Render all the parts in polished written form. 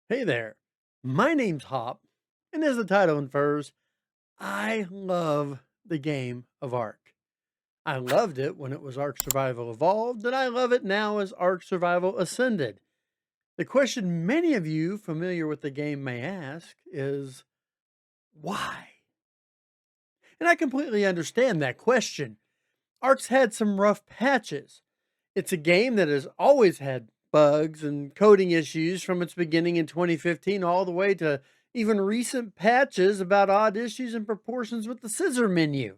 Hey there. My name's Hopp, and as the title infers, I love the game of Ark. I loved it when it was Ark Survival Evolved, and I love it now as Ark Survival Ascended. The question many of you familiar with the game may ask is why? And I completely understand that question. Ark's had some rough patches. It's a game that has always had bugs and coding issues from its beginning in 2015 all the way to even recent patches about odd issues and proportions with the scissor menu.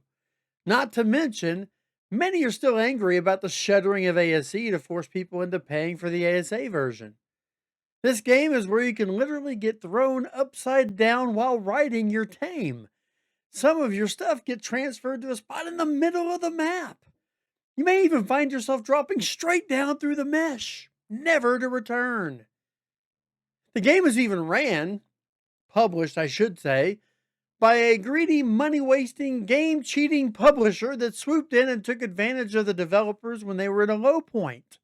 Not to mention, many are still angry about the shuttering of ASE to force people into paying for the ASA version. This game is where you can literally get thrown upside down while riding your tame. Some of your stuff get transferred to a spot in the middle of the map. You may even find yourself dropping straight down through the mesh, never to return. The game is even published, I should say, by a greedy, money wasting, game cheating publisher that swooped in and took advantage of the developers when they were at a low point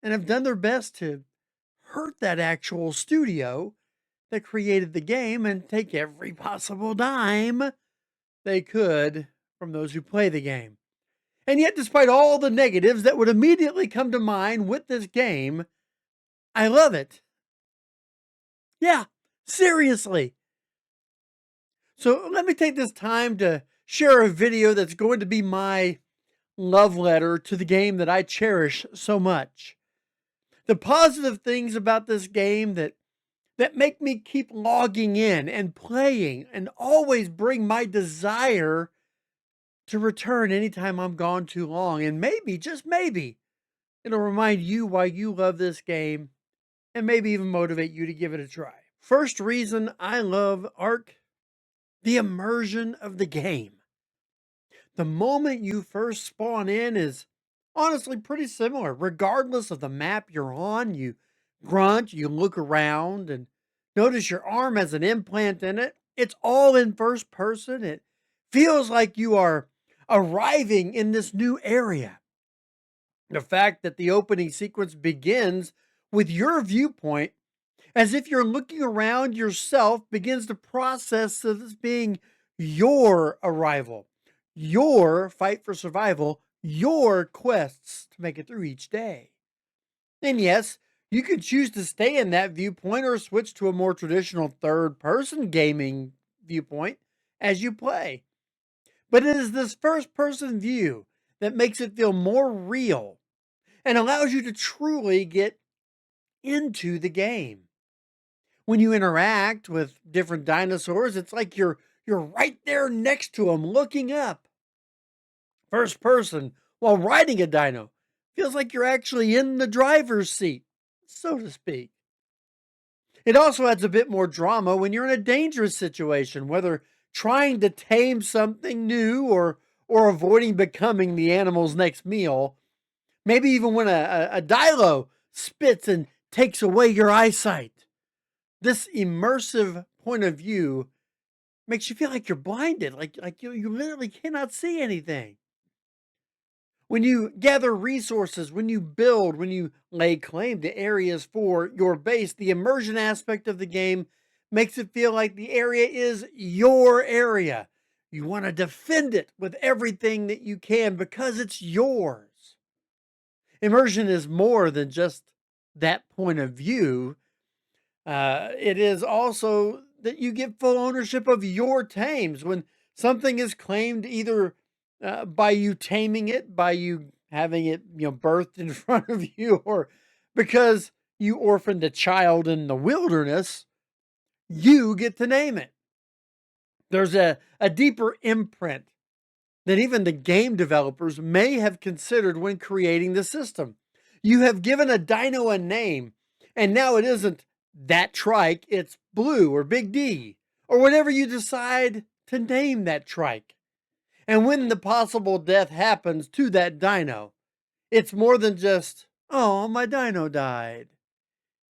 and have done their best to hurt that actual studio that created the game and take every possible dime they could from those who play the game. And yet, despite all the negatives that would immediately come to mind with this game, I love it. Yeah, seriously. So let me take this time to share a video that's going to be my love letter to the game that I cherish so much. The positive things about this game that make me keep logging in and playing and always bring my desire to return anytime I'm gone too long. And maybe, just maybe, it'll remind you why you love this game and maybe even motivate you to give it a try. First reason I love Ark, the immersion of the game. The moment you first spawn in is honestly pretty similar. Regardless of the map you're on, you grunt, you look around, and notice your arm has an implant in it. It's all in first person. It feels like you are arriving in this new area. The fact that the opening sequence begins with your viewpoint as if you're looking around yourself begins the process of this being your arrival, your fight for survival, your quests to make it through each day. And yes, you can choose to stay in that viewpoint or switch to a more traditional third person gaming viewpoint as you play. But it is this first person view that makes it feel more real and allows you to truly get into the game. When you interact with different dinosaurs, it's like you're right there next to them looking up. First person while riding a dino feels like you're actually in the driver's seat, so to speak. It also adds a bit more drama when you're in a dangerous situation, whether trying to tame something new or avoiding becoming the animal's next meal. Maybe even when a dilo spits and takes away your eyesight. This immersive point of view makes you feel like you're blinded, like you literally cannot see anything. When you gather resources, when you build, when you lay claim to areas for your base, the immersion aspect of the game makes it feel like the area is your area. You want to defend it with everything that you can because it's yours. Immersion is more than just that point of view. It is also that you get full ownership of your tames when something is claimed either by you taming it, by you having it, birthed in front of you, or because you orphaned a child in the wilderness, you get to name it. There's a deeper imprint that even the game developers may have considered when creating the system. You have given a dino a name, and now it isn't that trike, it's Blue or Big D, or whatever you decide to name that trike. And when the possible death happens to that dino, it's more than just, oh, my dino died.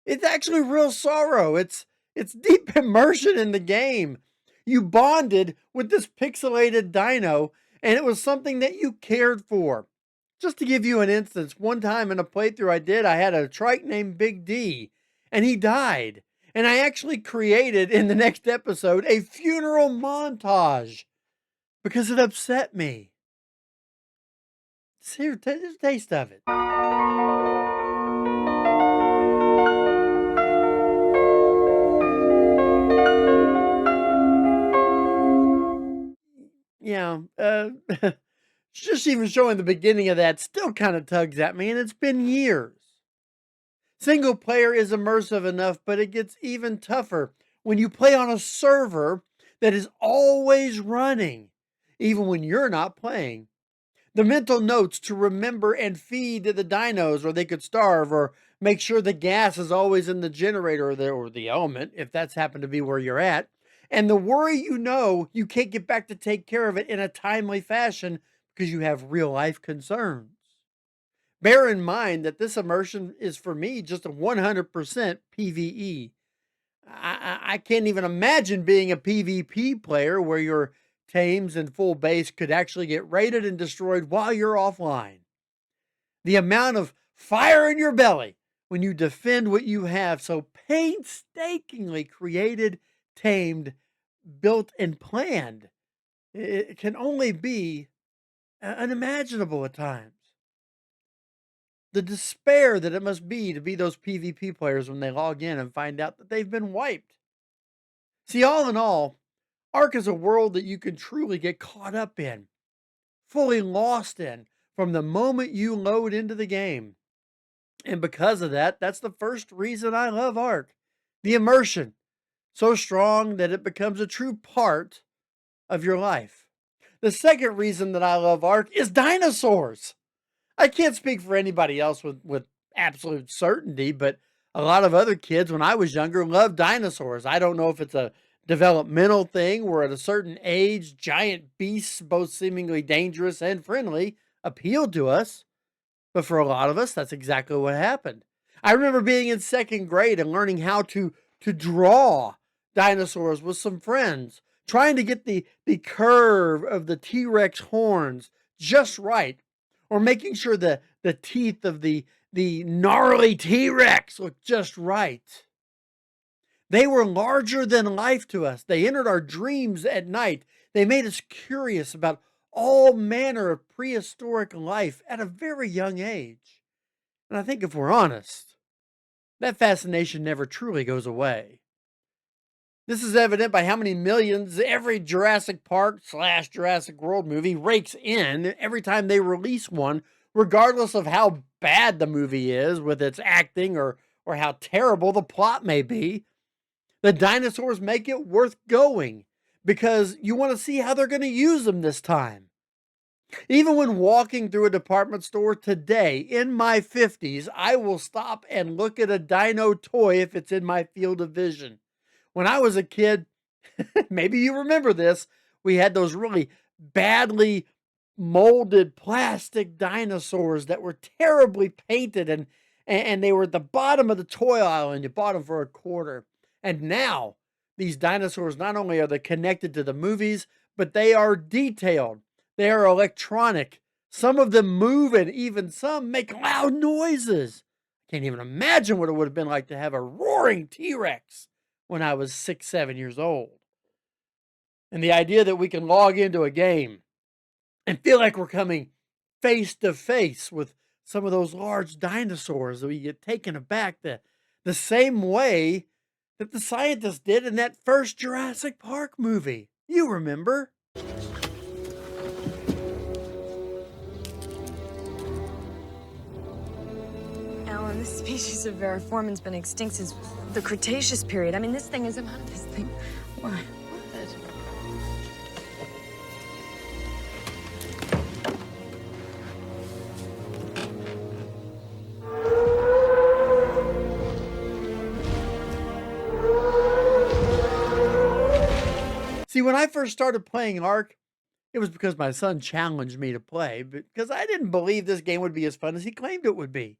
It's actually real sorrow. It's deep immersion in the game. You bonded with this pixelated dino, and it was something that you cared for. Just to give you an instance, one time in a playthrough I did, I had a trike named Big D, and he died. And I actually created in the next episode a funeral montage because it upset me. Here, just a taste of it. Yeah, just even showing the beginning of that still kind of tugs at me, and it's been years. Single player is immersive enough, but it gets even tougher when you play on a server that is always running, even when you're not playing. The mental notes to remember and feed the dinos, or they could starve, or make sure the gas is always in the generator or the element, if that's happened to be where you're at. And the worry you can't get back to take care of it in a timely fashion because you have real life concerns. Bear in mind that this immersion is for me just a 100% PvE. I can't even imagine being a PvP player where your tames and full base could actually get raided and destroyed while you're offline. The amount of fire in your belly when you defend what you have so painstakingly created, tamed, built, and planned, it can only be unimaginable at times. The despair that it must be to be those PvP players when they log in and find out that they've been wiped. See, all in all, Ark is a world that you can truly get caught up in, fully lost in from the moment you load into the game. And because of that, that's the first reason I love Ark. The immersion, so strong that it becomes a true part of your life. The second reason that I love Ark is dinosaurs. I can't speak for anybody else with absolute certainty, but a lot of other kids when I was younger loved dinosaurs. I don't know if it's a developmental thing where at a certain age, giant beasts, both seemingly dangerous and friendly, appealed to us. But for a lot of us, that's exactly what happened. I remember being in second grade and learning how to draw dinosaurs with some friends, trying to get the curve of the T-Rex horns just right, or making sure the teeth of the gnarly T-Rex looked just right. They were larger than life to us. They entered our dreams at night. They made us curious about all manner of prehistoric life at a very young age. And I think if we're honest, that fascination never truly goes away. This is evident by how many millions every Jurassic Park / Jurassic World movie rakes in every time they release one, regardless of how bad the movie is with its acting or how terrible the plot may be. The dinosaurs make it worth going because you want to see how they're going to use them this time. Even when walking through a department store today in my 50s, I will stop and look at a dino toy if it's in my field of vision. When I was a kid, maybe you remember this, we had those really badly molded plastic dinosaurs that were terribly painted and they were at the bottom of the toy aisle and you bought them for a quarter. And now these dinosaurs, not only are they connected to the movies, but they are detailed. They are electronic. Some of them move and even some make loud noises. Can't even imagine what it would have been like to have a roaring T-Rex when I was 6, 7 years old. And the idea that we can log into a game and feel like we're coming face to face with some of those large dinosaurs that we get taken aback the same way that the scientists did in that first Jurassic Park movie. You remember? Alan, this species of variformin's been extinct since the Cretaceous period. I mean, this thing is about this thing. What? See, when I first started playing Ark, it was because my son challenged me to play, because I didn't believe this game would be as fun as he claimed it would be.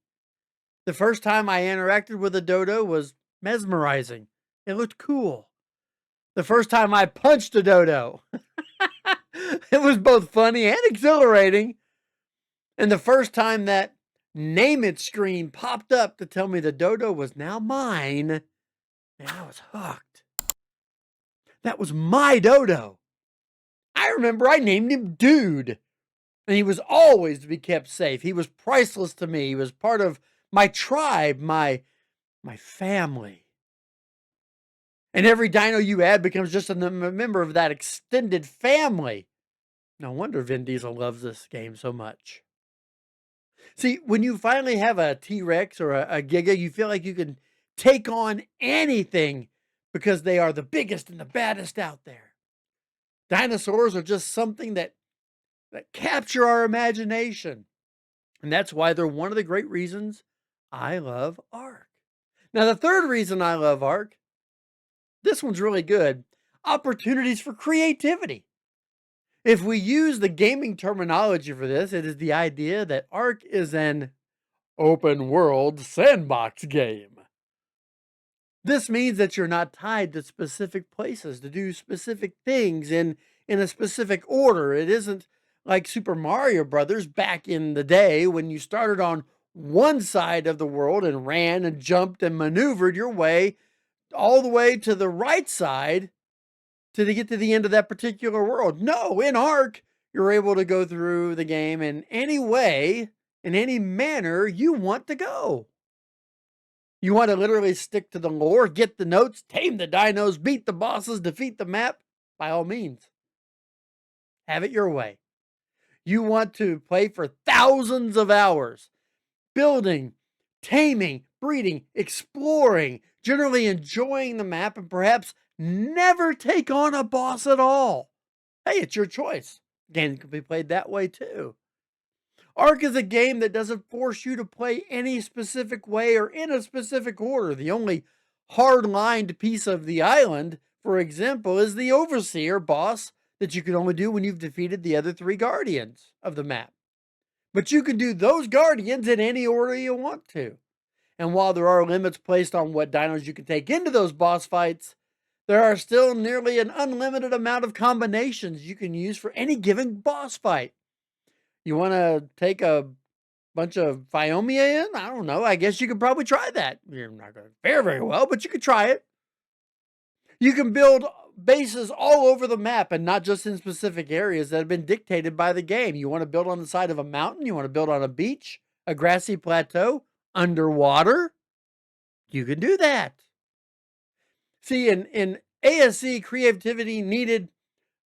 The first time I interacted with a dodo was mesmerizing. It looked cool. The first time I punched a dodo, it was both funny and exhilarating. And the first time that name it screen popped up to tell me the dodo was now mine, and I was hooked. That was my dodo. I remember I named him Dude, and he was always to be kept safe. He was priceless to me. He was part of my tribe, my family. And every dino you add becomes just a member of that extended family. No wonder Vin Diesel loves this game so much. See, when you finally have a T-Rex or a Giga, you feel like you can take on anything because they are the biggest and the baddest out there. Dinosaurs are just something that capture our imagination. And that's why they're one of the great reasons I love Ark. Now, the third reason I love Ark, this one's really good, opportunities for creativity. If we use the gaming terminology for this, it is the idea that Ark is an open world sandbox game. This means that you're not tied to specific places to do specific things in a specific order. It isn't like Super Mario Brothers back in the day when you started on one side of the world and ran and jumped and maneuvered your way all the way to the right side to get to the end of that particular world. No, in Ark, you're able to go through the game in any way, in any manner you want to go. You want to literally stick to the lore, get the notes, tame the dinos, beat the bosses, defeat the map? By all means, have it your way. You want to play for thousands of hours, building, taming, breeding, exploring, generally enjoying the map, and perhaps never take on a boss at all. Hey, it's your choice. Game can be played that way too. Ark is a game that doesn't force you to play any specific way or in a specific order. The only hard-lined piece of the island, for example, is the Overseer boss that you can only do when you've defeated the other 3 Guardians of the map. But you can do those Guardians in any order you want to. And while there are limits placed on what dinos you can take into those boss fights, there are still nearly an unlimited amount of combinations you can use for any given boss fight. You want to take a bunch of Phiomia in? I don't know. I guess you could probably try that. You're not going to fare very well, but you could try it. You can build bases all over the map and not just in specific areas that have been dictated by the game. You want to build on the side of a mountain? You want to build on a beach, a grassy plateau, underwater? You can do that. See, in ASC, creativity needed,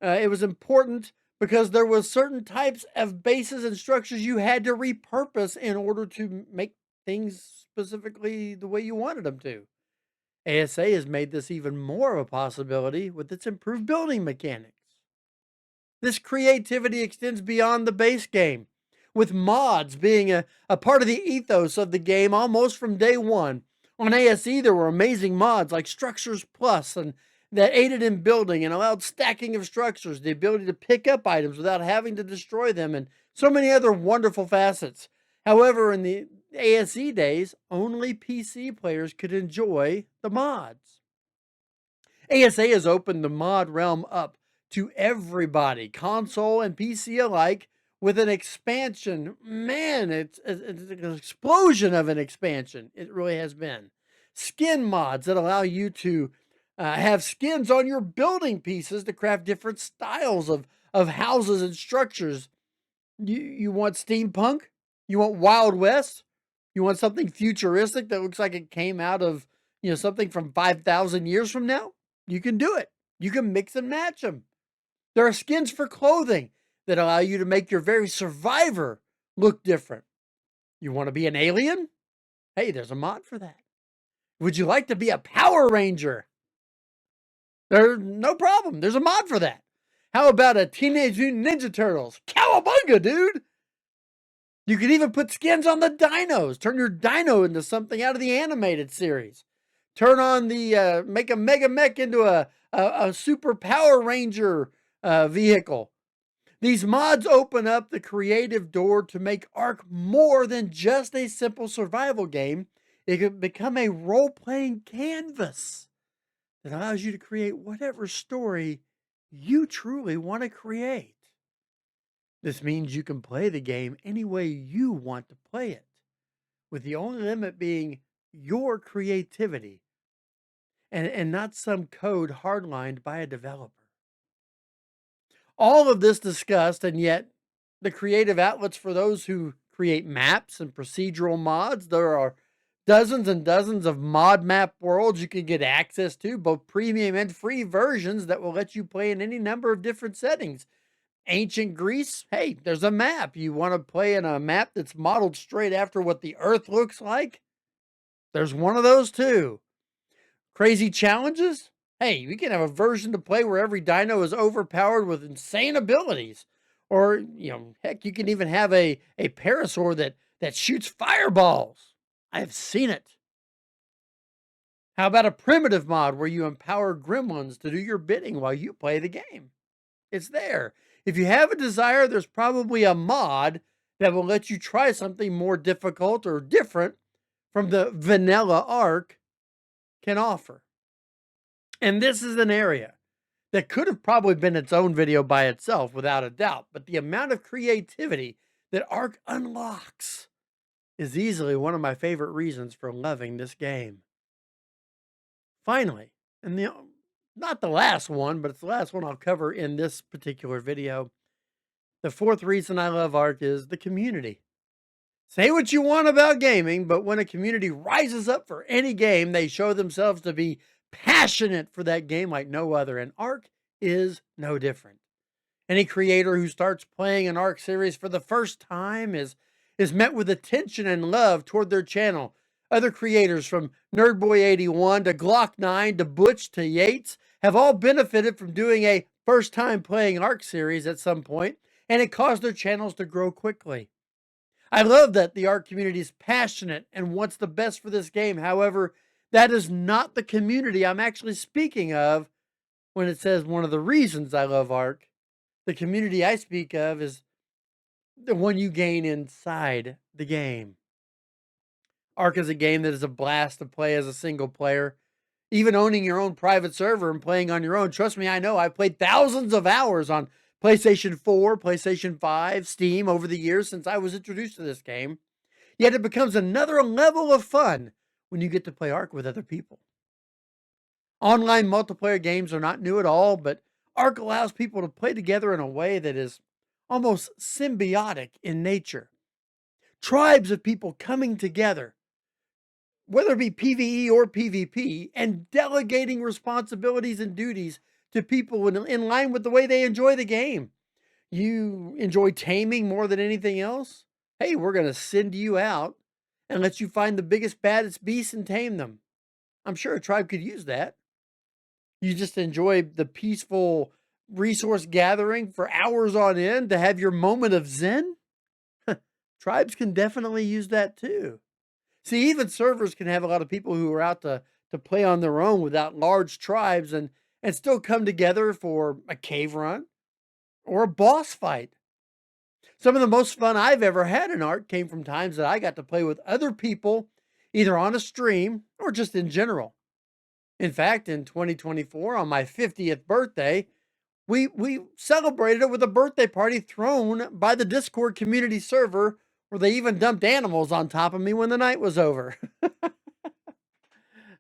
it was important because there was certain types of bases and structures you had to repurpose in order to make things specifically the way you wanted them to. ASA has made this even more of a possibility with its improved building mechanics. This creativity extends beyond the base game, with mods being a part of the ethos of the game almost from day one. On ASE, there were amazing mods like Structures Plus and that aided in building and allowed stacking of structures, the ability to pick up items without having to destroy them, and so many other wonderful facets. However, in the ASE days, only PC players could enjoy the mods. ASA has opened the mod realm up to everybody, console and PC alike, with an expansion. Man, it's an explosion of an expansion. It really has been. Skin mods that allow you to have skins on your building pieces to craft different styles of houses and structures. You want steampunk? You want Wild West? You want something futuristic that looks like it came out of, something from 5,000 years from now? You can do it. You can mix and match them. There are skins for clothing that allow you to make your very survivor look different. You want to be an alien? Hey, there's a mod for that. Would you like to be a Power Ranger? There's no problem. There's a mod for that. How about a Teenage Mutant Ninja Turtles? Cowabunga, dude! You could even put skins on the dinos. Turn your dino into something out of the animated series. Turn on the, make a Mega Mech into a Super Power Ranger vehicle. These mods open up the creative door to make Ark more than just a simple survival game. It could become a role-playing canvas that allows you to create whatever story you truly want to create. This means you can play the game any way you want to play it, with the only limit being your creativity. and not some code hardlined by a developer. All of this discussed, and yet the creative outlets for those who create maps and procedural mods. There are dozens and dozens of mod map worlds you can get access to, both premium and free versions that will let you play in any number of different settings. Ancient Greece, hey, there's a map. You want to play in a map that's modeled straight after what the Earth looks like? There's one of those too. Crazy challenges? Hey, we can have a version to play where every dino is overpowered with insane abilities. Or, heck, you can even have a parasaur that shoots fireballs. I have seen it. How about a primitive mod where you empower gremlins to do your bidding while you play the game? It's there. If you have a desire, there's probably a mod that will let you try something more difficult or different from the vanilla Ark can offer. And this is an area that could have probably been its own video by itself, without a doubt. But the amount of creativity that Ark unlocks is easily one of my favorite reasons for loving this game. Finally, and not the last one, but it's the last one I'll cover in this particular video. The fourth reason I love Ark is the community. Say what you want about gaming, but when a community rises up for any game, they show themselves to be passionate for that game like no other, and Ark is no different. Any creator who starts playing an Ark series for the first time is met with attention and love toward their channel. Other creators, from Nerdboy81 to Glock9 to Butch to Yates, have all benefited from doing a first time playing Ark series at some point, and it caused their channels to grow quickly. I love that the Ark community is passionate and wants the best for this game. However, that is not the community I'm actually speaking of when it says one of the reasons I love Ark. The community I speak of is the one you gain inside the game. Ark is a game that is a blast to play as a single player. Even owning your own private server and playing on your own. Trust me, I know. I've played thousands of hours on PlayStation 4, PlayStation 5, Steam over the years since I was introduced to this game. Yet it becomes another level of fun when you get to play Ark with other people. Online multiplayer games are not new at all, but Ark allows people to play together in a way that is almost symbiotic in nature. Tribes of people coming together, whether it be PvE or PvP, and delegating responsibilities and duties to people in line with the way they enjoy the game. You enjoy taming more than anything else? Hey, we're going to send you out and let you find the biggest, baddest beasts and tame them. I'm sure a tribe could use that. You just enjoy the peaceful resource gathering for hours on end to have your moment of zen? Tribes can definitely use that too. See, even servers can have a lot of people who are out to play on their own without large tribes and still come together for a cave run or a boss fight. Some of the most fun I've ever had in Ark came from times that I got to play with other people, either on a stream or just in general. In fact, in 2024, on my 50th birthday, we celebrated it with a birthday party thrown by the Discord community server, where they even dumped animals on top of me when the night was over.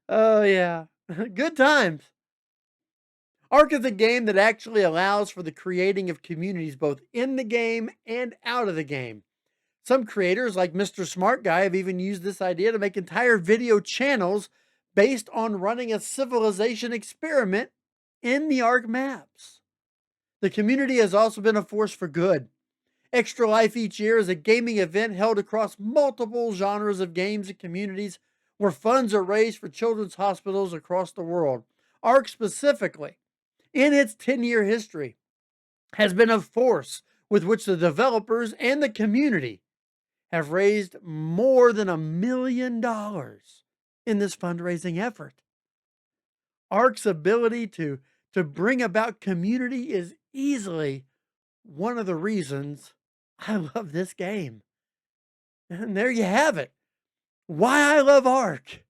Oh, yeah. Good times. Ark is a game that actually allows for the creating of communities both in the game and out of the game. Some creators, like Mr. Smart Guy, have even used this idea to make entire video channels based on running a civilization experiment in the Ark maps. The community has also been a force for good. Extra Life each year is a gaming event held across multiple genres of games and communities where funds are raised for children's hospitals across the world. Ark specifically, in its 10-year history, has been a force with which the developers and the community have raised more than $1 million in this fundraising effort. Ark's ability to bring about community is easily one of the reasons I love this game. And there you have it. Why I love Ark.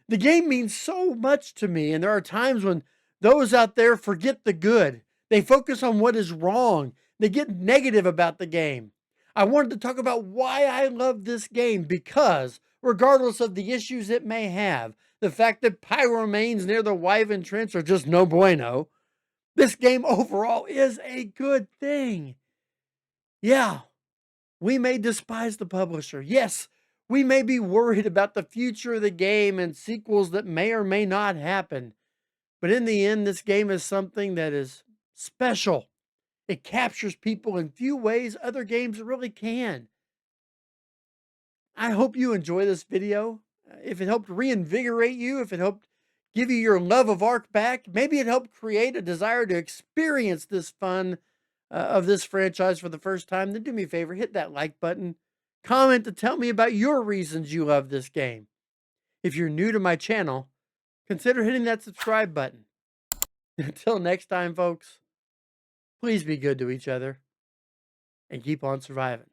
The game means so much to me, and there are times when those out there forget the good. They focus on what is wrong. They get negative about the game. I wanted to talk about why I love this game, because regardless of the issues it may have. The fact that pyramanes near the Wyvern Trench are just no bueno. This game overall is a good thing. Yeah, we may despise the publisher. Yes, we may be worried about the future of the game and sequels that may or may not happen. But in the end, this game is something that is special. It captures people in few ways other games really can. I hope you enjoy this video. If it helped reinvigorate you, if it helped give you your love of Ark back, maybe it helped create a desire to experience this fun of this franchise for the first time, then do me a favor, hit that like button. Comment to tell me about your reasons you love this game. If you're new to my channel, consider hitting that subscribe button. Until next time, folks, please be good to each other and keep on surviving.